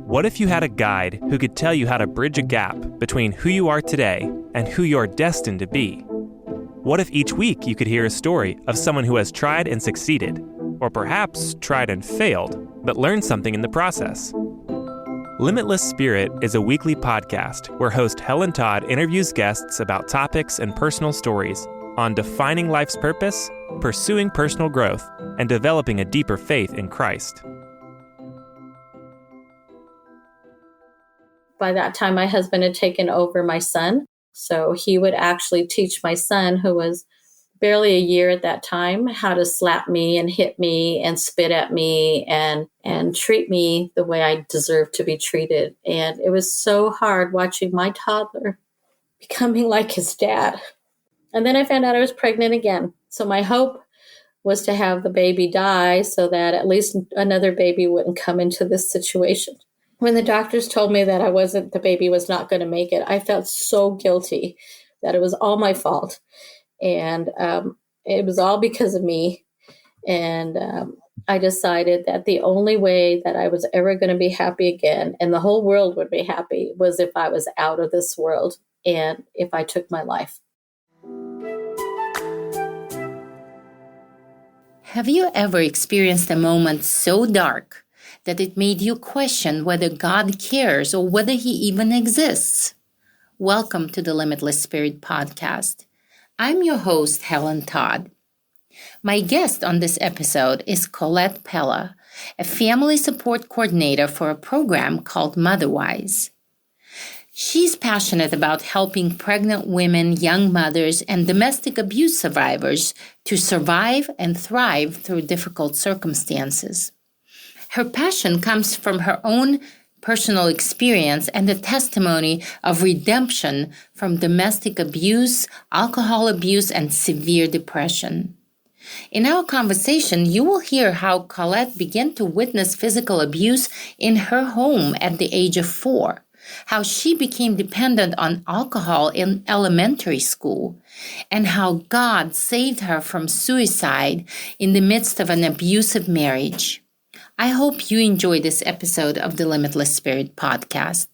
What if you had a guide who could tell you how to bridge a gap between who you are today and who you're destined to be? What if each week you could hear a story of someone who has tried and succeeded, or perhaps tried and failed, but learned something in the process? Limitless Spirit is a weekly podcast where host Helen Todd interviews guests about topics and personal stories on defining life's purpose, pursuing personal growth, and developing a deeper faith in Christ. By that time, my husband had taken over my son. So he would actually teach my son, who was barely a year at that time, how to slap me and hit me and spit at me and treat me the way I deserved to be treated. And it was so hard watching my toddler becoming like his dad. And then I found out I was pregnant again. So my hope was to have the baby die so that at least another baby wouldn't come into this situation. When the doctors told me that the baby was not going to make it, I felt so guilty that it was all my fault. And it was all because of me. And I decided that the only way that I was ever going to be happy again, and the whole world would be happy, was if I was out of this world and if I took my life. Have you ever experienced a moment so dark that it made you question whether God cares or whether He even exists? Welcome to the Limitless Spirit Podcast. I'm your host, Helen Todd. My guest on this episode is Colette Pella, a family support coordinator for a program called Motherwise. She's passionate about helping pregnant women, young mothers, and domestic abuse survivors to survive and thrive through difficult circumstances. Her passion comes from her own personal experience and the testimony of redemption from domestic abuse, alcohol abuse, and severe depression. In our conversation, you will hear how Colette began to witness physical abuse in her home at the age of 4, how she became dependent on alcohol in elementary school, and how God saved her from suicide in the midst of an abusive marriage. I hope you enjoy this episode of the Limitless Spirit Podcast.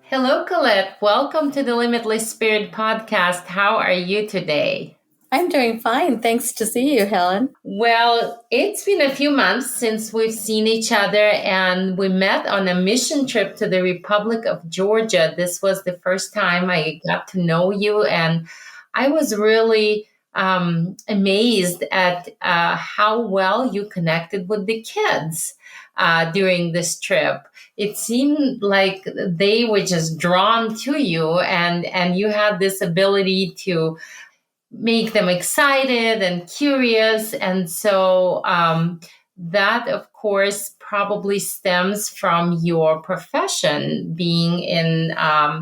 Hello, Colette. Welcome to the Limitless Spirit Podcast. How are you today? I'm doing fine. Thanks to see you, Helen. Well, it's been a few months since we've seen each other, and we met on a mission trip to the Republic of Georgia. This was the first time I got to know you, and I was really amazed at how well you connected with the kids during this trip. It seemed like they were just drawn to you, and you had this ability to make them excited and curious. And so that, of course, probably stems from your profession, being in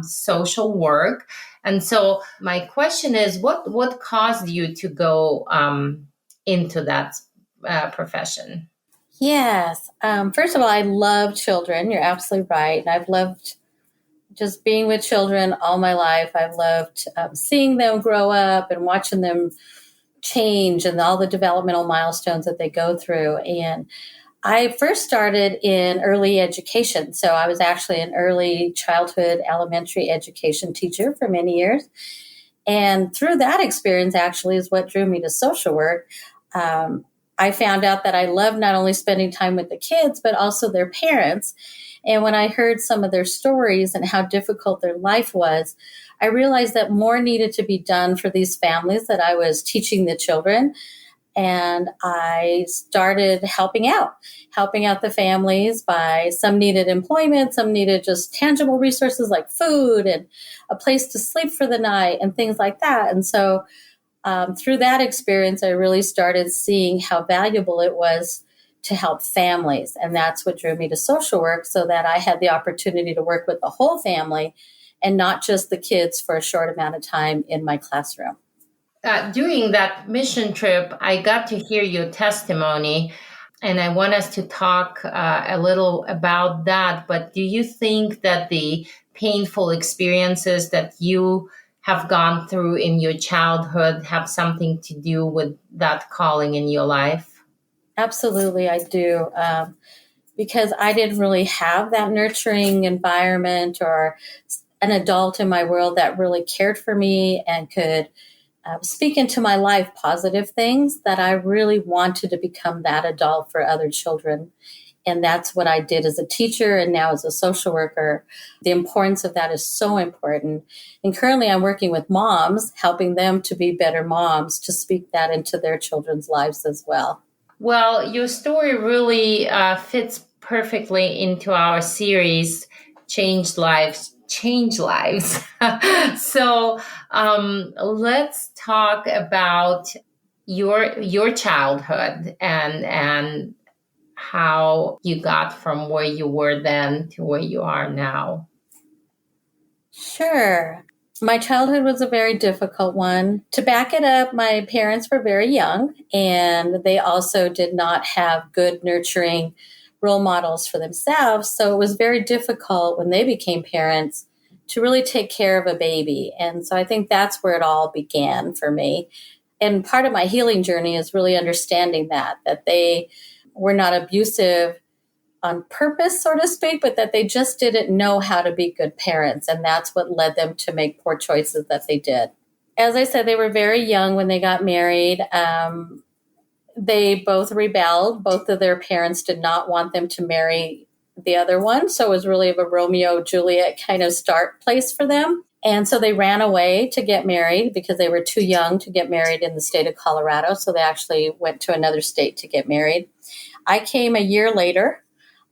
social work. And so my question is, what caused you to go into that profession? Yes. First of all, I love children. You're absolutely right. And I've loved just being with children all my life. I've loved seeing them grow up and watching them change and all the developmental milestones that they go through. And I first started in early education. So I was actually an early childhood elementary education teacher for many years. And through that experience actually is what drew me to social work. I found out that I love not only spending time with the kids, but also their parents. And when I heard some of their stories and how difficult their life was, I realized that more needed to be done for these families that I was teaching the children. And I started helping out the families by some needed employment, some needed just tangible resources like food and a place to sleep for the night and things like that. And so through that experience, I really started seeing how valuable it was to help families. And that's what drew me to social work, so that I had the opportunity to work with the whole family and not just the kids for a short amount of time in my classroom. During that mission trip, I got to hear your testimony, and I want us to talk a little about that. But do you think that the painful experiences that you have gone through in your childhood have something to do with that calling in your life? Absolutely, I do. Because I didn't really have that nurturing environment or an adult in my world that really cared for me and could speak into my life positive things, that I really wanted to become that adult for other children. And that's what I did as a teacher and now as a social worker. The importance of that is so important. And currently I'm working with moms, helping them to be better moms, to speak that into their children's lives as well. Well, your story really fits perfectly into our series, Change Lives, Change Lives. So let's talk about your childhood and how you got from where you were then to where you are now. Sure. My childhood was a very difficult one. To back it up, my parents were very young, and they also did not have good nurturing role models for themselves. So it was very difficult when they became parents to really take care of a baby. And so I think that's where it all began for me. And part of my healing journey is really understanding that they were not abusive on purpose, so to speak, but that they just didn't know how to be good parents. And that's what led them to make poor choices that they did. As I said, they were very young when they got married. They both rebelled. Both of their parents did not want them to marry the other one. So it was really a Romeo Juliet kind of start place for them. And so they ran away to get married because they were too young to get married in the state of Colorado. So they actually went to another state to get married. I came a year later.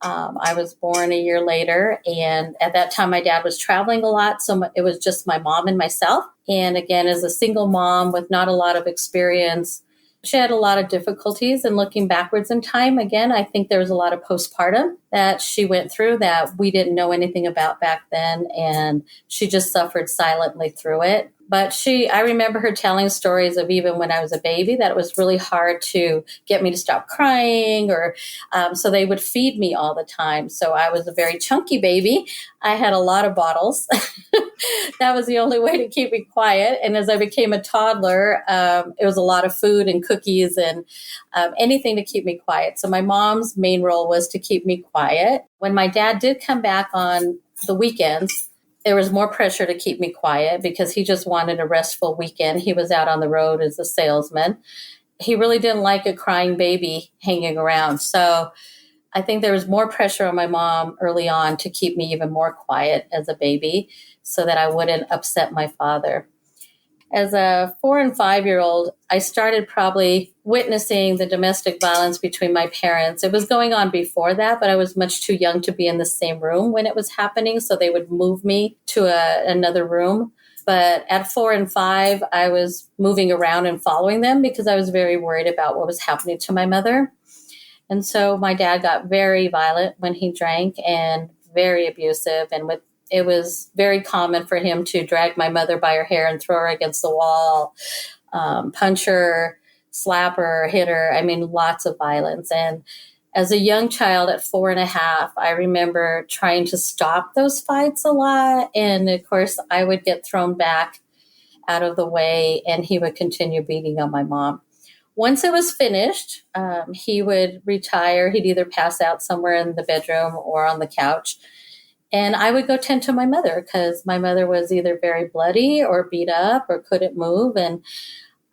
I was born a year later. And at that time, my dad was traveling a lot. So it was just my mom and myself. And again, as a single mom with not a lot of experience, she had a lot of difficulties. And looking backwards in time, again, I think there was a lot of postpartum that she went through that we didn't know anything about back then. And she just suffered silently through it. But I remember her telling stories of even when I was a baby, that it was really hard to get me to stop crying, or so they would feed me all the time. So I was a very chunky baby. I had a lot of bottles. That was the only way to keep me quiet. And as I became a toddler, it was a lot of food and cookies and anything to keep me quiet. So my mom's main role was to keep me quiet. When my dad did come back on the weekends, there was more pressure to keep me quiet because he just wanted a restful weekend. He was out on the road as a salesman. He really didn't like a crying baby hanging around. So I think there was more pressure on my mom early on to keep me even more quiet as a baby so that I wouldn't upset my father. As a 4 and 5-year-old, I started probably witnessing the domestic violence between my parents. It was going on before that, but I was much too young to be in the same room when it was happening. So they would move me to another room. But at 4 and 5, I was moving around and following them because I was very worried about what was happening to my mother. And so my dad got very violent when he drank and very abusive. And it was very common for him to drag my mother by her hair and throw her against the wall, punch her, slap her, hit her. I mean, lots of violence. And as a young child at 4 and a half, I remember trying to stop those fights a lot. And of course, I would get thrown back out of the way and he would continue beating on my mom. Once it was finished, he would retire. He'd either pass out somewhere in the bedroom or on the couch. And I would go tend to my mother because my mother was either very bloody or beat up or couldn't move. And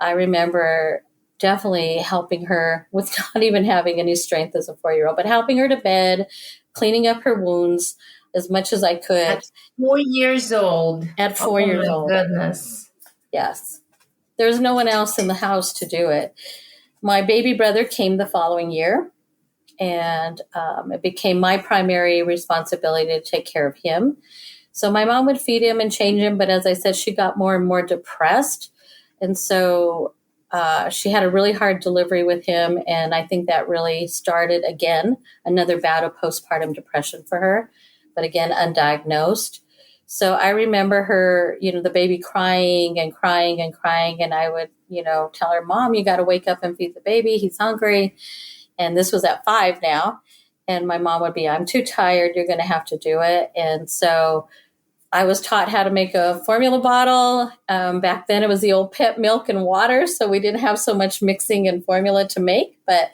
I remember definitely helping her with not even having any strength as a 4-year-old, but helping her to bed, cleaning up her wounds as much as I could. At 4 years old. At 4 years old. Oh, my goodness. Yes. There was no one else in the house to do it. My baby brother came the following year. And it became my primary responsibility to take care of him. So my mom would feed him and change him. But as I said, she got more and more depressed. And so she had a really hard delivery with him. And I think that really started, again, another bout of postpartum depression for her. But again, undiagnosed. So I remember her, the baby crying and crying and crying. And I would, tell her, Mom, you got to wake up and feed the baby. He's hungry. And this was at 5 now. And my mom would be, I'm too tired. You're going to have to do it. And so I was taught how to make a formula bottle. Back then it was the old pet milk and water, so we didn't have so much mixing and formula to make, but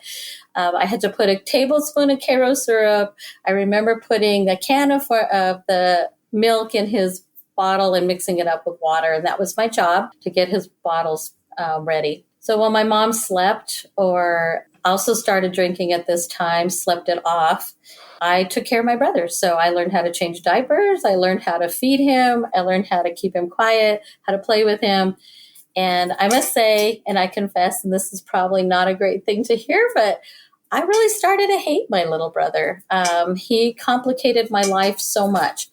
I had to put a tablespoon of Karo syrup. I remember putting a can of the milk in his bottle and mixing it up with water, and that was my job, to get his bottles ready. So while my mom slept, or also started drinking at this time, slept it off, I took care of my brother. So I learned how to change diapers. I learned how to feed him. I learned how to keep him quiet, how to play with him. And I must say, and I confess, and this is probably not a great thing to hear, but I really started to hate my little brother. He complicated my life so much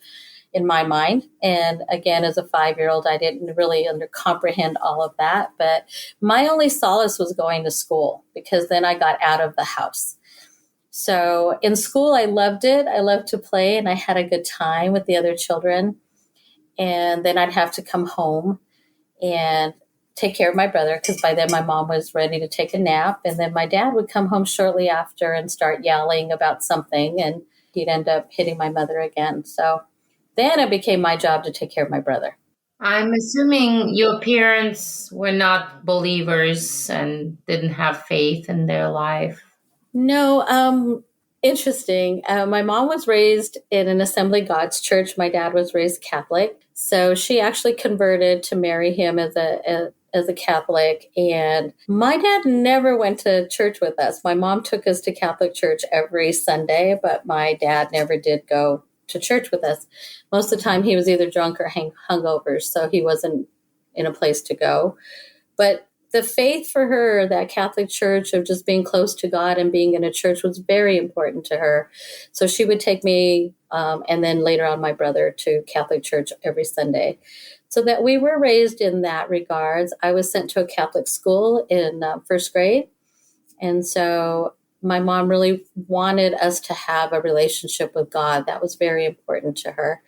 in my mind. And again, as a 5-year-old, I didn't really comprehend all of that. But my only solace was going to school, because then I got out of the house. So in school, I loved it. I loved to play, and I had a good time with the other children. And then I'd have to come home and take care of my brother, because by then my mom was ready to take a nap. And then my dad would come home shortly after and start yelling about something, and he'd end up hitting my mother again. So then it became my job to take care of my brother. I'm assuming your parents were not believers and didn't have faith in their life. No, interesting. My mom was raised in an Assembly of God's church. My dad was raised Catholic. So she actually converted to marry him as a Catholic. And my dad never went to church with us. My mom took us to Catholic church every Sunday, but my dad never did go to church with us. Most of the time he was either drunk or hungover, so he wasn't in a place to go. But the faith for her, that Catholic church of just being close to God and being in a church, was very important to her. So she would take me and then later on my brother to Catholic church every Sunday. So that we were raised in that regards. I was sent to a Catholic school in first grade. And so my mom really wanted us to have a relationship with God. That was very important to her.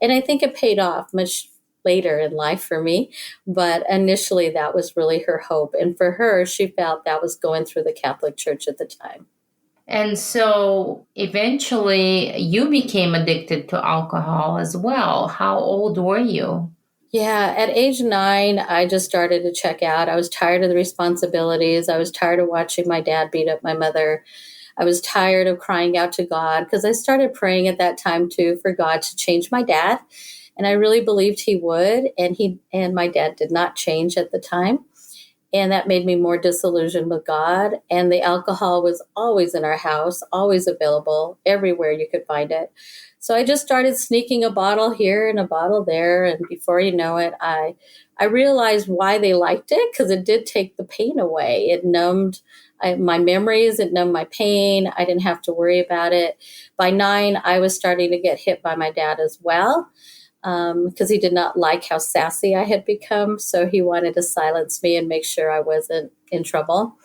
And I think it paid off much later in life for me. But initially, that was really her hope. And for her, she felt that was going through the Catholic Church at the time. And so eventually you became addicted to alcohol as well. How old were you? Yeah, at age 9, I just started to check out. I was tired of the responsibilities. I was tired of watching my dad beat up my mother. I was tired of crying out to God, because I started praying at that time too for God to change my dad. And I really believed he would. And my dad did not change at the time. And that made me more disillusioned with God. And the alcohol was always in our house, always available, everywhere you could find it. So I just started sneaking a bottle here and a bottle there. And before you know it, I realized why they liked it, because it did take the pain away. It numbed my memories. It numbed my pain. I didn't have to worry about it. By 9, I was starting to get hit by my dad as well, because he did not like how sassy I had become. So he wanted to silence me and make sure I wasn't in trouble.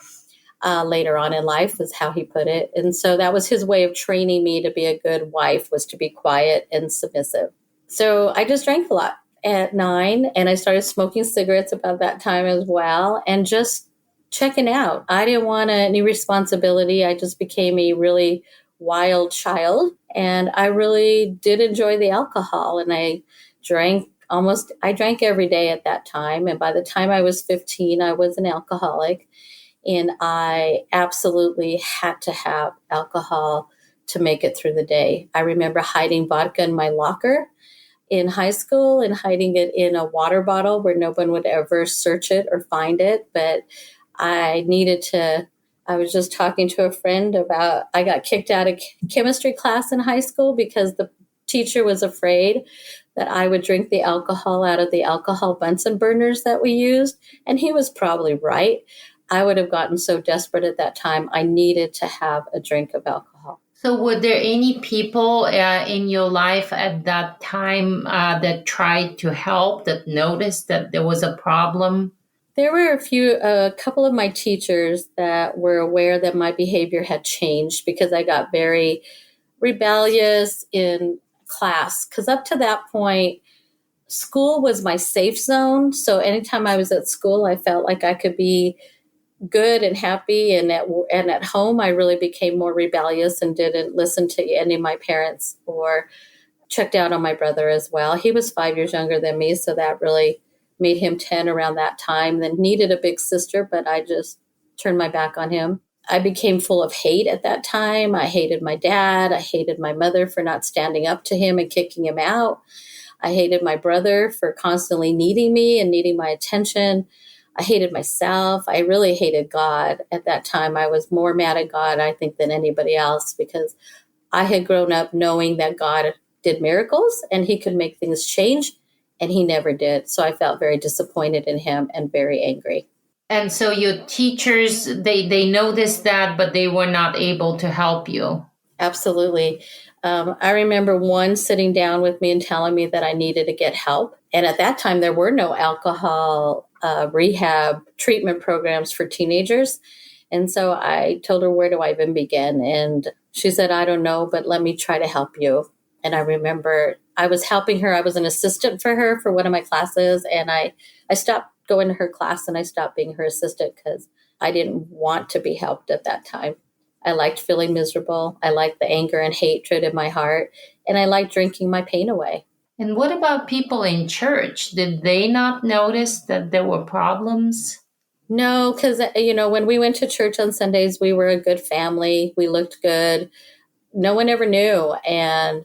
Later on in life is how he put it. And so that was his way of training me to be a good wife, was to be quiet and submissive. So I just drank a lot at 9, and I started smoking cigarettes about that time as well, and just checking out. I didn't want any responsibility. I just became a really wild child, and I really did enjoy the alcohol, and I drank every day at that time. And by the time I was 15, I was an alcoholic. And I absolutely had to have alcohol to make it through the day. I remember hiding vodka in my locker in high school and hiding it in a water bottle where no one would ever search it or find it. But I was just talking to a friend about, I got kicked out of chemistry class in high school because the teacher was afraid that I would drink the alcohol out of the alcohol Bunsen burners that we used. And he was probably right. I would have gotten so desperate at that time. I needed to have a drink of alcohol. So were there any people in your life at that time that tried to help, that noticed that there was a problem? There were a couple of my teachers that were aware that my behavior had changed, because I got very rebellious in class. Because up to that point, school was my safe zone. So anytime I was at school, I felt like I could be good and happy, and at home I really became more rebellious and didn't listen to any of my parents or checked out on my brother as well. He was 5 years younger than me, so that really made him 10 around that time. Then needed a big sister, but I just turned my back on him. I became full of hate at that time. I hated my dad. I hated my mother for not standing up to him and kicking him out. I hated my brother for constantly needing me and needing my attention. I hated myself. I really hated God at that time. I was more mad at God, I think, than anybody else, because I had grown up knowing that God did miracles and he could make things change, and he never did. So I felt very disappointed in him and very angry. And so your teachers, they noticed that, but they were not able to help you. Absolutely. I remember one sitting down with me and telling me that I needed to get help. And at that time, there were no alcohol rehab treatment programs for teenagers. And so I told her, where do I even begin? And she said, I don't know, but let me try to help you. And I remember I was helping her. I was an assistant for her for one of my classes. And I stopped going to her class and I stopped being her assistant because I didn't want to be helped at that time. I liked feeling miserable. I liked the anger and hatred in my heart. And I liked drinking my pain away. And what about people in church? Did they not notice that there were problems? No, because, when we went to church on Sundays, we were a good family. We looked good. No one ever knew. And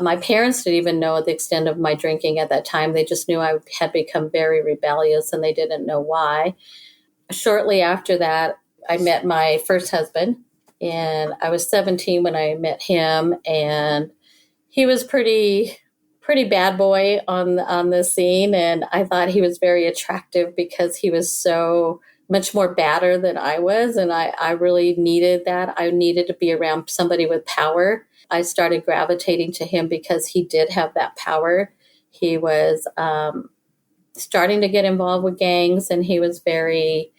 my parents didn't even know the extent of my drinking at that time. They just knew I had become very rebellious and they didn't know why. Shortly after that, I met my first husband, and I was 17 when I met him, and he was pretty bad boy on the scene. And I thought he was very attractive because he was so much more badder than I was. And I really needed that. I needed to be around somebody with power. I started gravitating to him because he did have that power. He was starting to get involved with gangs, and he was very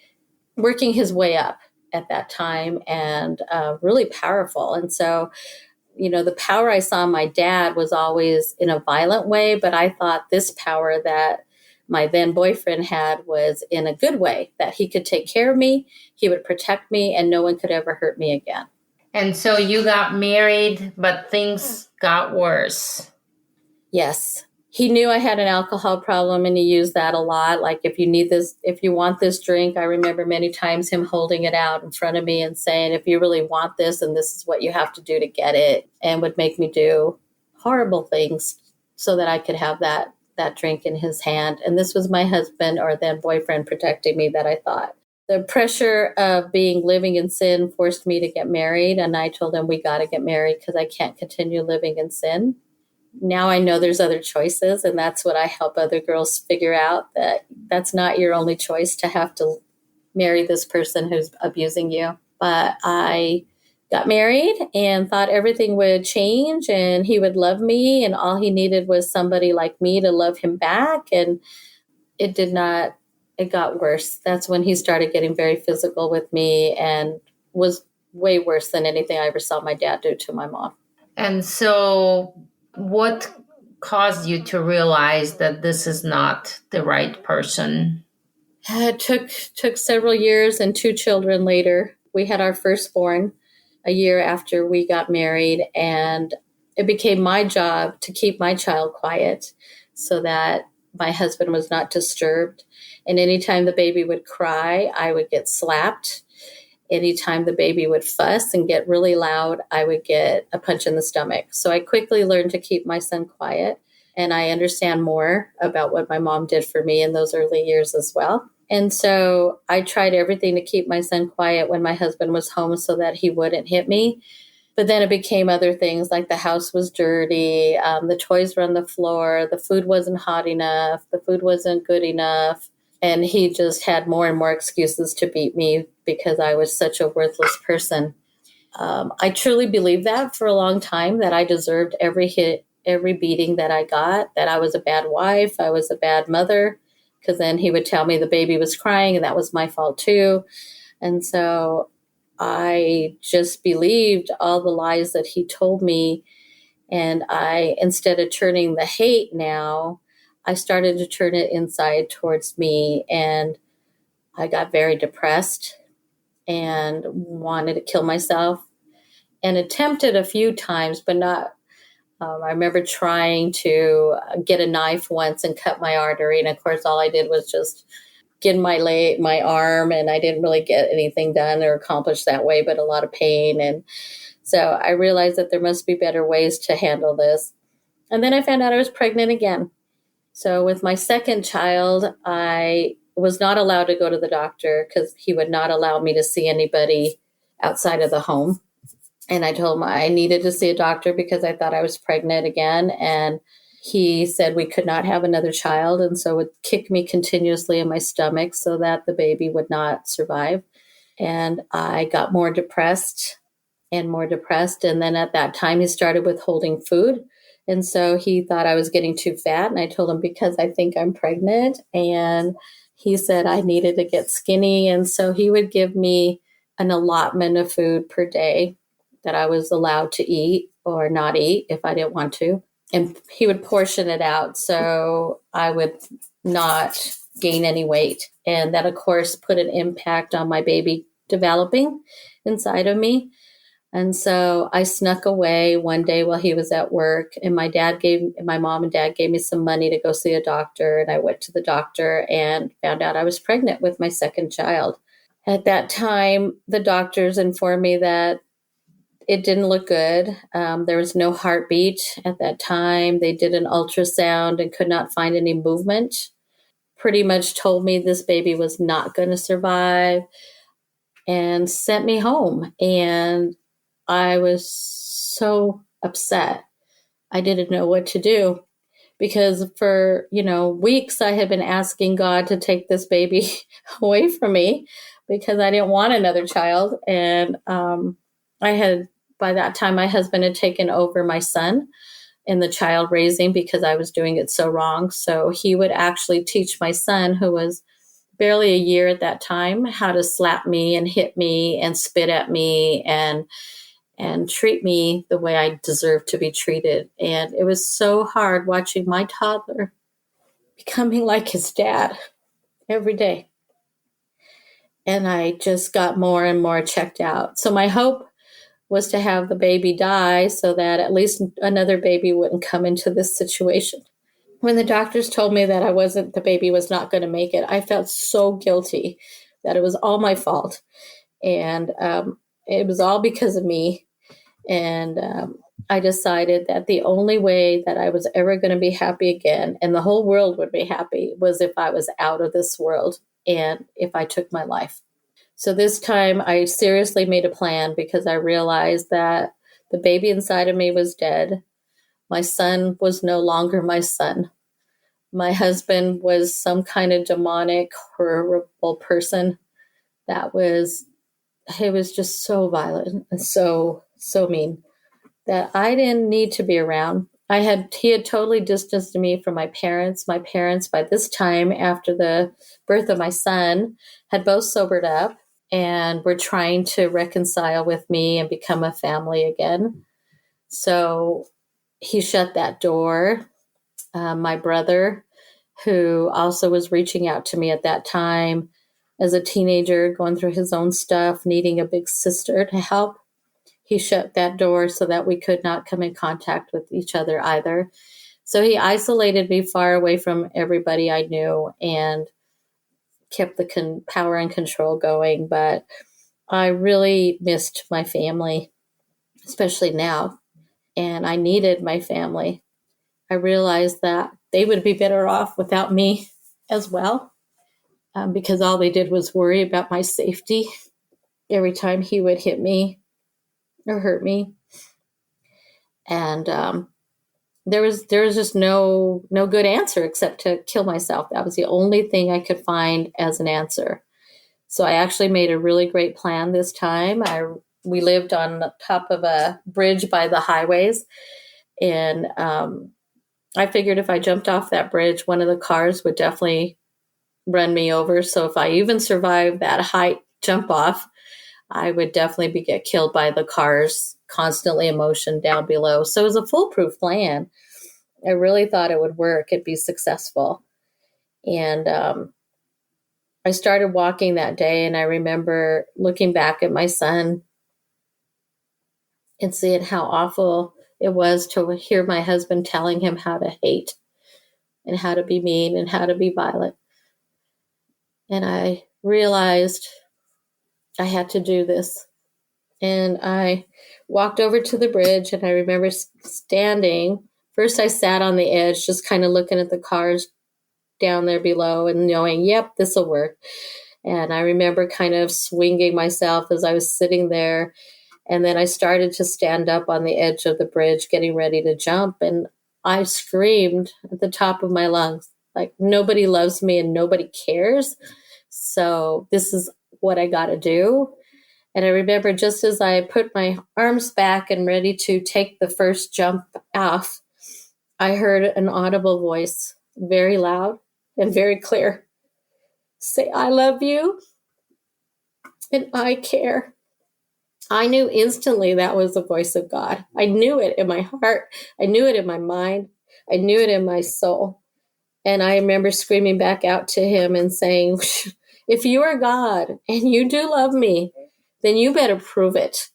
working his way up at that time, and really powerful. And so, the power I saw in my dad was always in a violent way, but I thought this power that my then boyfriend had was in a good way, that he could take care of me, he would protect me, and no one could ever hurt me again. And so you got married, but things got worse. Yes. He knew I had an alcohol problem, and he used that a lot. Like, if you want this drink, I remember many times him holding it out in front of me and saying, if you really want this, and this is what you have to do to get it, and would make me do horrible things so that I could have that drink in his hand. And this was my husband, or then boyfriend, protecting me, that I thought. The pressure of living in sin forced me to get married. And I told him, we got to get married because I can't continue living in sin. Now I know there's other choices, and that's what I help other girls figure out, that that's not your only choice to have to marry this person who's abusing you. But I got married and thought everything would change and he would love me, and all he needed was somebody like me to love him back. And it did not. It got worse. That's when he started getting very physical with me, and was way worse than anything I ever saw my dad do to my mom. And so what caused you to realize that this is not the right person? It took several years, and 2 children later. We had our firstborn a year after we got married, and it became my job to keep my child quiet so that my husband was not disturbed. And anytime the baby would cry, I would get slapped. Anytime the baby would fuss and get really loud, I would get a punch in the stomach. So I quickly learned to keep my son quiet. And I understand more about what my mom did for me in those early years as well. And so I tried everything to keep my son quiet when my husband was home so that he wouldn't hit me. But then it became other things, like the house was dirty, the toys were on the floor, the food wasn't hot enough, the food wasn't good enough. And he just had more and more excuses to beat me because I was such a worthless person. I truly believed that for a long time, that I deserved every hit, every beating that I got, that I was a bad wife, I was a bad mother, because then he would tell me the baby was crying and that was my fault too. And so I just believed all the lies that he told me. And instead of turning the hate now, I started to turn it inside towards me. And I got very depressed and wanted to kill myself, and attempted a few times, but not I remember trying to get a knife once and cut my artery. And of course, all I did was just get my arm, and I didn't really get anything done or accomplished that way, but a lot of pain. And so I realized that there must be better ways to handle this. And then I found out I was pregnant again. So with my second child, I was not allowed to go to the doctor because he would not allow me to see anybody outside of the home. And I told him I needed to see a doctor because I thought I was pregnant again. And he said we could not have another child, and so would kick me continuously in my stomach so that the baby would not survive. And I got more depressed and more depressed. And then at that time, he started withholding food. And so he thought I was getting too fat. And I told him, because I think I'm pregnant. And he said I needed to get skinny. And so he would give me an allotment of food per day that I was allowed to eat or not eat if I didn't want to. And he would portion it out so I would not gain any weight. And that, of course, put an impact on my baby developing inside of me. And so I snuck away one day while he was at work, and my mom and dad gave me some money to go see a doctor. And I went to the doctor and found out I was pregnant with my second child. At that time, the doctors informed me that it didn't look good. There was no heartbeat at that time. They did an ultrasound and could not find any movement. Pretty much told me this baby was not going to survive and sent me home. And I was so upset. I didn't know what to do because for, weeks I had been asking God to take this baby away from me because I didn't want another child. And by that time, my husband had taken over my son in the child raising because I was doing it so wrong. So he would actually teach my son, who was barely a year at that time, how to slap me and hit me and spit at me and treat me the way I deserved to be treated. And it was so hard watching my toddler becoming like his dad every day. And I just got more and more checked out. So my hope was to have the baby die so that at least another baby wouldn't come into this situation. When the doctors told me that the baby was not going to make it, I felt so guilty that it was all my fault. And it was all because of me. And I decided that the only way that I was ever going to be happy again, and the whole world would be happy, was if I was out of this world and if I took my life. So this time I seriously made a plan because I realized that the baby inside of me was dead. My son was no longer my son. My husband was some kind of demonic, horrible person he was just so violent and so mean that I didn't need to be around. He had totally distanced me from my parents. My parents, by this time, after the birth of my son, had both sobered up and were trying to reconcile with me and become a family again. So he shut that door. My brother, who also was reaching out to me at that time as a teenager, going through his own stuff, needing a big sister to help, he shut that door so that we could not come in contact with each other either. So he isolated me far away from everybody I knew and kept the power and control going. But I really missed my family, especially now. And I needed my family. I realized that they would be better off without me as well, because all they did was worry about my safety every time he would hit me or hurt me. And there was just no good answer except to kill myself. That was the only thing I could find as an answer. So I actually made a really great plan this time. We lived on the top of a bridge by the highways. And I figured if I jumped off that bridge, one of the cars would definitely run me over. So if I even survived that height jump off, I would definitely get killed by the cars constantly in motion down below. So it was a foolproof plan. I really thought it would work. It'd be successful. And I started walking that day, and I remember looking back at my son and seeing how awful it was to hear my husband telling him how to hate and how to be mean and how to be violent. And I realized I had to do this. And I walked over to the bridge, and I remember standing. First, I sat on the edge, just kind of looking at the cars down there below and knowing, yep, this will work. And I remember kind of swinging myself as I was sitting there. And then I started to stand up on the edge of the bridge, getting ready to jump. And I screamed at the top of my lungs, like, nobody loves me and nobody cares. So this is what I got to do. And I remember just as I put my arms back and ready to take the first jump off, I heard an audible voice, very loud and very clear, say, I love you and I care. I knew instantly that was the voice of God. I knew it in my heart. I knew it in my mind. I knew it in my soul. And I remember screaming back out to him and saying, if you are God and you do love me, then you better prove it.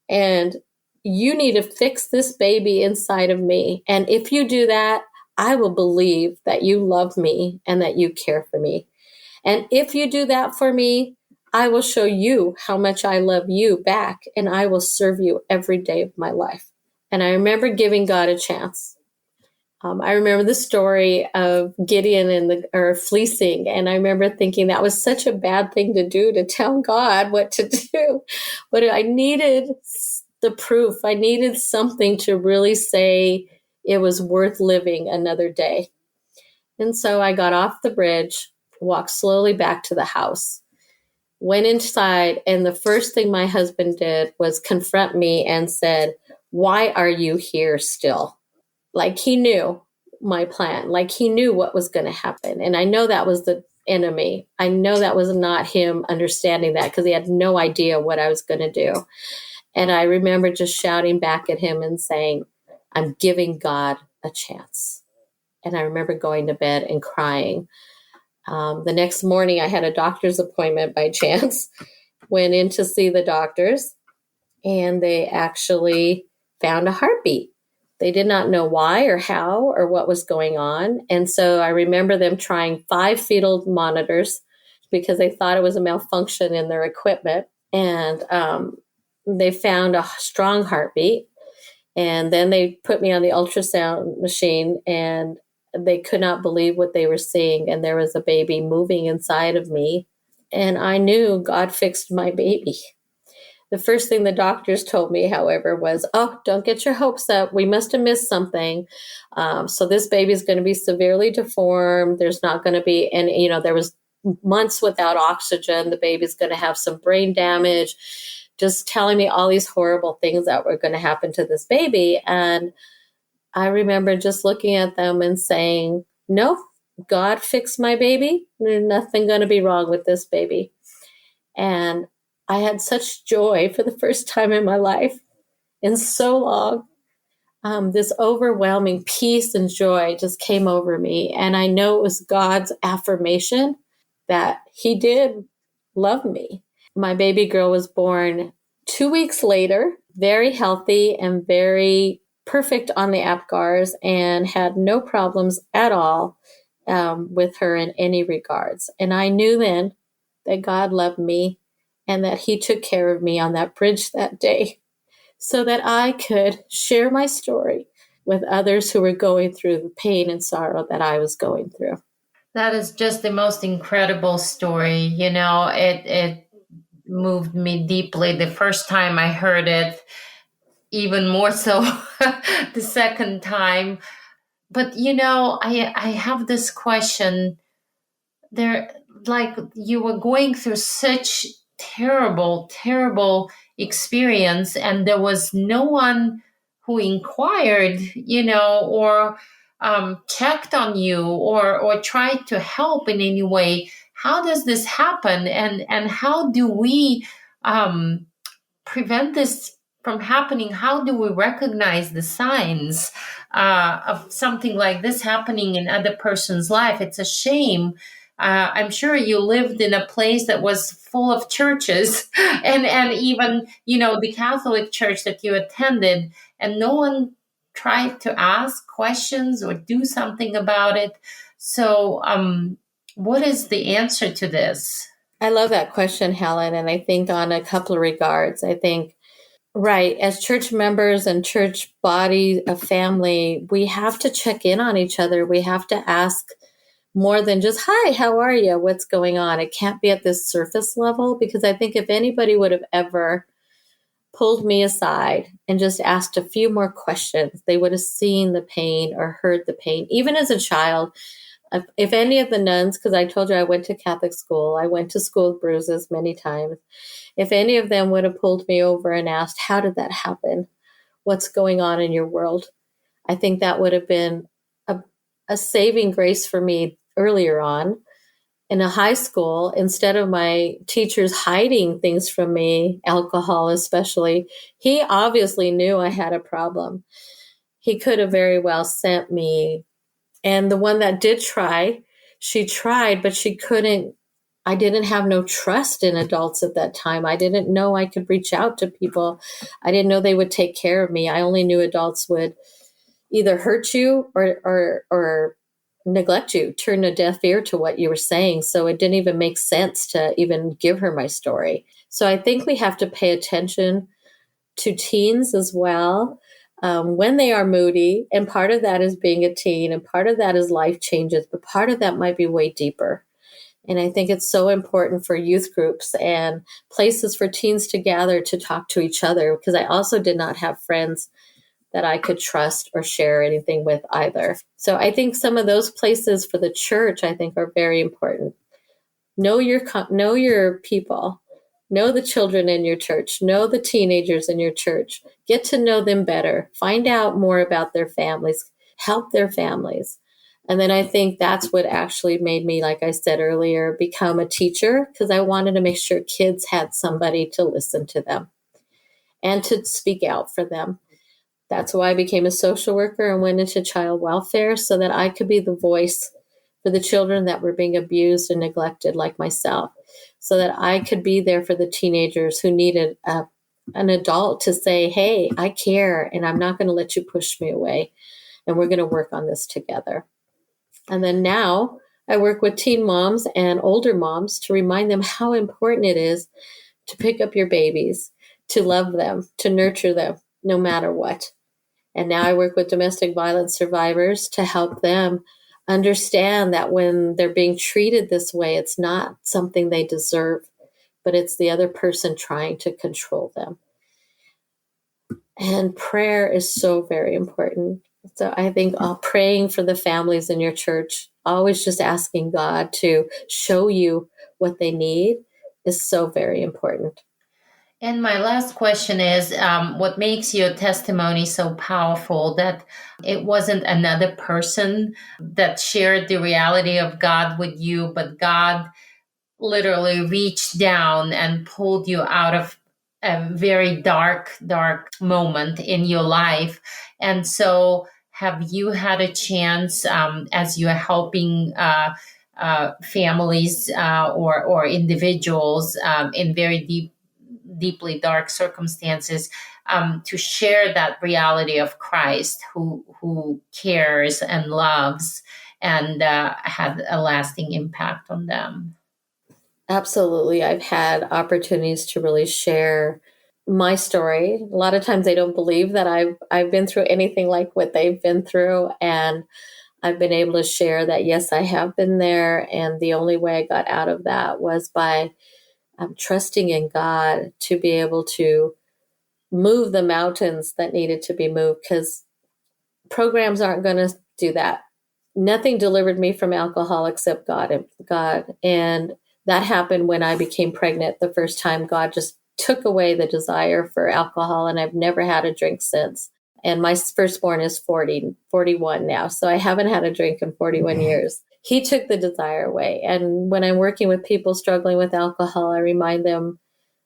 And you need to fix this baby inside of me. And if you do that, I will believe that you love me and that you care for me. And if you do that for me, I will show you how much I love you back, and I will serve you every day of my life. And I remember giving God a chance. I remember the story of Gideon and fleecing, and I remember thinking that was such a bad thing to do, to tell God what to do. But I needed the proof. I needed something to really say it was worth living another day. And so I got off the bridge, walked slowly back to the house, went inside, and the first thing my husband did was confront me and said, why are you here still? Like he knew my plan, like he knew what was going to happen. And I know that was the enemy. I know that was not him understanding that, because he had no idea what I was going to do. And I remember just shouting back at him and saying, I'm giving God a chance. And I remember going to bed and crying. The next morning, I had a doctor's appointment by chance, went in to see the doctors, and they actually found a heartbeat. They did not know why or how or what was going on. And so I remember them trying 5 fetal monitors because they thought it was a malfunction in their equipment. And they found a strong heartbeat. And then they put me on the ultrasound machine, and they could not believe what they were seeing. And there was a baby moving inside of me. And I knew God fixed my baby. The first thing the doctors told me, however, was, oh, don't get your hopes up. We must have missed something. So this baby is going to be severely deformed. There's not going to be any, there was months without oxygen. The baby's going to have some brain damage, just telling me all these horrible things that were going to happen to this baby. And I remember just looking at them and saying, no, God fixed my baby. There's nothing going to be wrong with this baby. And I had such joy for the first time in my life in so long. This overwhelming peace and joy just came over me. And I know it was God's affirmation that he did love me. My baby girl was born 2 weeks later, very healthy and very perfect on the APGARs, and had no problems at all with her in any regards. And I knew then that God loved me and that he took care of me on that bridge that day so that I could share my story with others who were going through the pain and sorrow that I was going through. That is just the most incredible story. It moved me deeply the first time I heard it, even more so the second time. But, I have this question. Like you were going through such terrible experience, and there was no one who inquired, or checked on you or tried to help in any way. How does this happen? And how do we prevent this from happening? How do we recognize the signs of something like this happening in other person's life? It's a shame. I'm sure you lived in a place that was full of churches and even, the Catholic church that you attended, and no one try to ask questions or do something about it. So what is the answer to this? I love that question, Helen. And I think on a couple of regards, I think, right, as church members and church body, a family, we have to check in on each other. We have to ask more than just, hi, how are you? What's going on? It can't be at this surface level, because I think if anybody would have ever pulled me aside and just asked a few more questions, they would have seen the pain or heard the pain. Even as a child, if any of the nuns, because I told you I went to Catholic school, I went to School of Bruises many times. If any of them would have pulled me over and asked, how did that happen? What's going on in your world? I think that would have been a saving grace for me earlier on. In a high school, instead of my teachers hiding things from me, alcohol especially, he obviously knew I had a problem. He could have very well sent me. And the one that did try, she tried, but she couldn't. I didn't have no trust in adults at that time. I didn't know I could reach out to people. I didn't know they would take care of me. I only knew adults would either hurt you or neglect you, turn a deaf ear to what you were saying. So it didn't even make sense to even give her my story. So I think we have to pay attention to teens as well. When they are moody, and part of that is being a teen, and part of that is life changes, but part of that might be way deeper. And I think it's so important for youth groups and places for teens to gather to talk to each other, because I also did not have friends that I could trust or share anything with either. So I think some of those places for the church, I think, are very important. Know your people. Know the children in your church. Know the teenagers in your church. Get to know them better. Find out more about their families. Help their families. And then I think that's what actually made me, like I said earlier, become a teacher, because I wanted to make sure kids had somebody to listen to them and to speak out for them. That's why I became a social worker and went into child welfare, so that I could be the voice for the children that were being abused and neglected like myself, so that I could be there for the teenagers who needed an adult to say, hey, I care, and I'm not going to let you push me away, and we're going to work on this together. And then now I work with teen moms and older moms to remind them how important it is to pick up your babies, to love them, to nurture them, no matter what. And now I work with domestic violence survivors to help them understand that when they're being treated this way, it's not something they deserve, but it's the other person trying to control them. And prayer is so very important. So I think praying for the families in your church, always just asking God to show you what they need, is so very important. And my last question is, what makes your testimony so powerful, that it wasn't another person that shared the reality of God with you, but God literally reached down and pulled you out of a very dark moment in your life. And so have you had a chance, as you're helping families or individuals in very deeply dark circumstances, to share that reality of Christ who cares and loves and had a lasting impact on them? Absolutely. I've had opportunities to really share my story. A lot of times they don't believe that I've been through anything like what they've been through. And I've been able to share that, yes, I have been there. And the only way I got out of that was by trusting in God to be able to move the mountains that needed to be moved, because programs aren't going to do that. Nothing delivered me from alcohol except God. And that happened when I became pregnant the first time. God just took away the desire for alcohol, and I've never had a drink since. And my firstborn is 41 now, so I haven't had a drink in 41 years. He took the desire away. And when I'm working with people struggling with alcohol, I remind them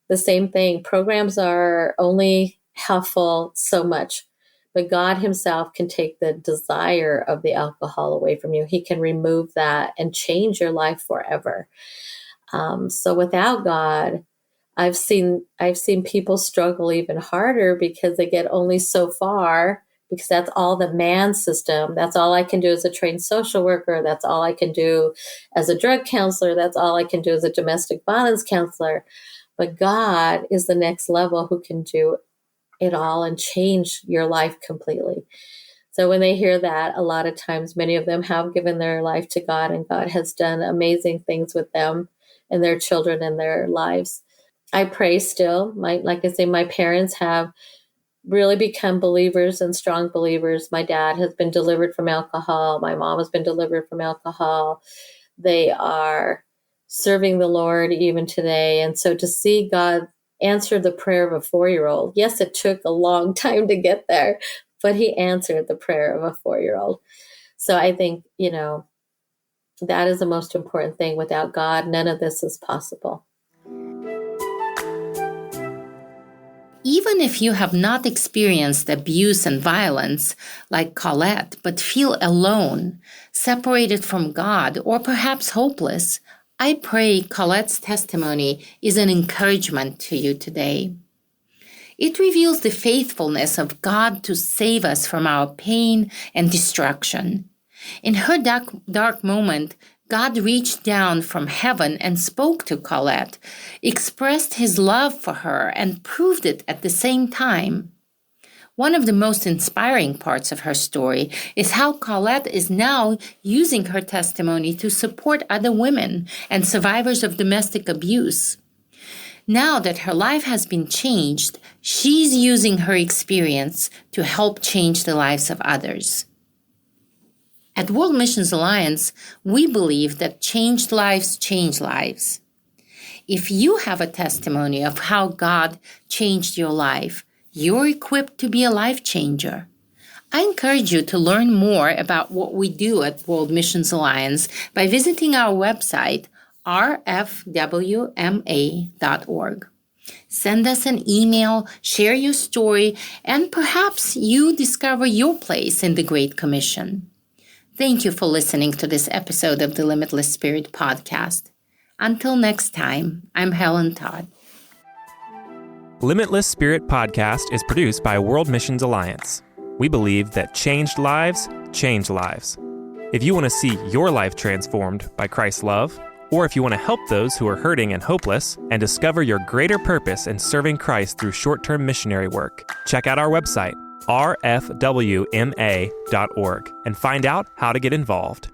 the same thing. Programs are only helpful so much, but God himself can take the desire of the alcohol away from you. He can remove that and change your life forever. So without God, I've seen people struggle even harder, because they get only so far because that's all the man system. That's all I can do as a trained social worker. That's all I can do as a drug counselor. That's all I can do as a domestic violence counselor. But God is the next level who can do it all and change your life completely. So when they hear that, a lot of times, many of them have given their life to God, and God has done amazing things with them and their children and their lives. I pray still. Like I say, my parents have really become believers and strong believers. My dad has been delivered from alcohol. My mom has been delivered from alcohol. They are serving the Lord even today. And so to see God answer the prayer of a 4-year-old, yes, it took a long time to get there, but he answered the prayer of a 4-year-old. So I think, that is the most important thing. Without God, none of this is possible. Even if you have not experienced abuse and violence like Colette, but feel alone, separated from God, or perhaps hopeless, I pray Colette's testimony is an encouragement to you today. It reveals the faithfulness of God to save us from our pain and destruction. In her dark moment, God reached down from heaven and spoke to Colette, expressed his love for her, and proved it at the same time. One of the most inspiring parts of her story is how Colette is now using her testimony to support other women and survivors of domestic abuse. Now that her life has been changed, she's using her experience to help change the lives of others. At World Missions Alliance, we believe that changed lives change lives. If you have a testimony of how God changed your life, you're equipped to be a life changer. I encourage you to learn more about what we do at World Missions Alliance by visiting our website, rfwma.org. Send us an email, share your story, and perhaps you discover your place in the Great Commission. Thank you for listening to this episode of the Limitless Spirit Podcast. Until next time, I'm Helen Todd. Limitless Spirit Podcast is produced by World Missions Alliance. We believe that changed lives change lives. If you want to see your life transformed by Christ's love, or if you want to help those who are hurting and hopeless and discover your greater purpose in serving Christ through short-term missionary work, check out our website, rfwma.org, and find out how to get involved.